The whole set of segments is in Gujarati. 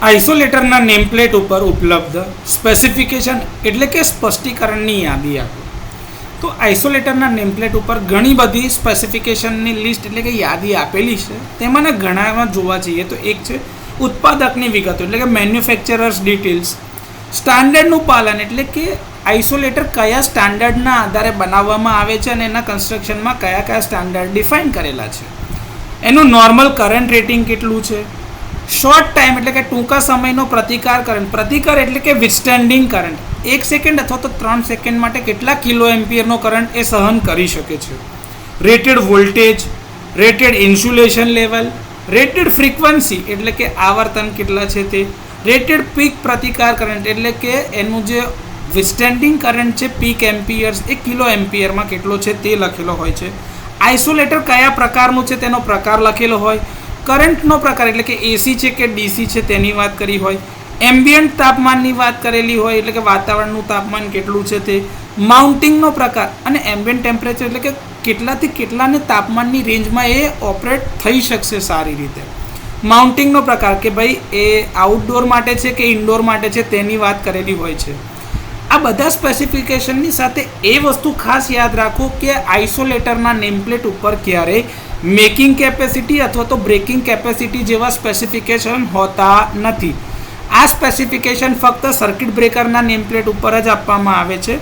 આઇસોલેટરના નેમપ્લેટ ઉપર ઉપલબ્ધ સ્પેસિફિકેશન એટલે કે સ્પષ્ટીકરણની યાદી આપો. તો આઇસોલેટરના નેમપ્લેટ ઉપર ઘણી બધી સ્પેસિફિકેશનની લિસ્ટ એટલે કે યાદી આપેલી છે. તેમાંના ઘણામાં જોવા જઈએ તો એક છે ઉત્પાદકની વિગતો એટલે કે મેન્યુફેક્ચરર્સ ડિટેલ્સ. સ્ટાન્ડર્ડનું પાલન એટલે કે આઇસોલેટર કયા સ્ટાન્ડર્ડના આધારે બનાવવામાં આવે છે અને એના કન્સ્ટ્રક્શનમાં કયા કયા સ્ટાન્ડર્ડ ડિફાઇન કરેલા છે. એનું નોર્મલ કરંટ રેટિંગ કેટલું છે. શોર્ટ ટાઈમ એટલે કે ટૂંકા સમયનો પ્રતિકાર કરંટ. પ્રતિકાર એટલે કે વિથસ્ટેન્ડિંગ કરંટ. 1 સેકન્ડ અથવા તો 3 સેકન્ડ માટે કેટલા કિલો એમ્પિયરનો કરંટ એ સહન કરી શકે છે. Rated voltage, rated insulation level, rated frequency એટલે કે આવર્તન કેટલા છે તે, રેટેડ પીક પ્રતિકાર કરંટ એટલે કે એનું જે વિથસ્ટેન્ડિંગ કરંટ છે પીક એમ્પિયર્સ એ કિલો એમ્પિયરમાં કેટલો છે તે લખેલો હોય છે. આઇસોલેટર કયા પ્રકારનું છે તેનો પ્રકાર લખેલો હોય. કરંટનો પ્રકાર એટલે કે એસી છે કે ડીસી છે તેની વાત કરી હોય. એમ્બિયન્ટ તાપમાનની વાત કરેલી હોય એટલે કે વાતાવરણનું તાપમાન કેટલું છે તે. માઉન્ટિંગનો પ્રકાર અને એમ્બિયન્ટ ટેમ્પરેચર એટલે કે કેટલાથી કેટલાને તાપમાનની રેન્જમાં એ ઓપરેટ થઈ શકશે સારી રીતે. માઉન્ટિંગનો પ્રકાર કે ભાઈ એ આઉટડોર માટે છે કે ઇન્ડોર માટે છે તેની વાત કરેલી હોય છે. આ બધા સ્પેસિફિકેશનની સાથે એ વસ્તુ ખાસ યાદ રાખો કે આઇસોલેટરના નેમપ્લેટ ઉપર ક્યારેય મેકિંગ કેપેસિટી અથવા તો બ્રેકિંગ કેપેસિટી જેવા સ્પેસિફિકેશન હોતા નથી. આ સ્પેસિફિકેશન ફક્ત સર્કિટ બ્રેકરના નેમપ્લેટ ઉપર જ આપવામાં આવે છે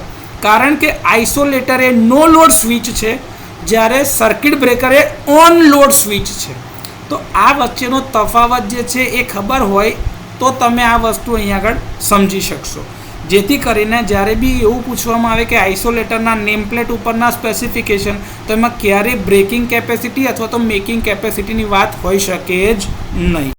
કારણ કે આઇસોલેટર એ નો લોડ સ્વિચ છે જ્યારે circuit breaker A on load switch છે. તો આ વચ્ચેનો તફાવત જે છે એ ખબર હોય તો તમે આ વસ્તુ અહીં આગળ સમજી શકશો. જેથી કરીને જ્યારે બી એવું પૂછવામાં આવે કે આઇસોલેટરના નેમપ્લેટ ઉપરના સ્પેસિફિકેશન તો એમાં ક્યારેય બ્રેકિંગ કેપેસિટી અથવા તો મેકિંગ કેપેસિટીની વાત હોઈ શકે જ નહીં.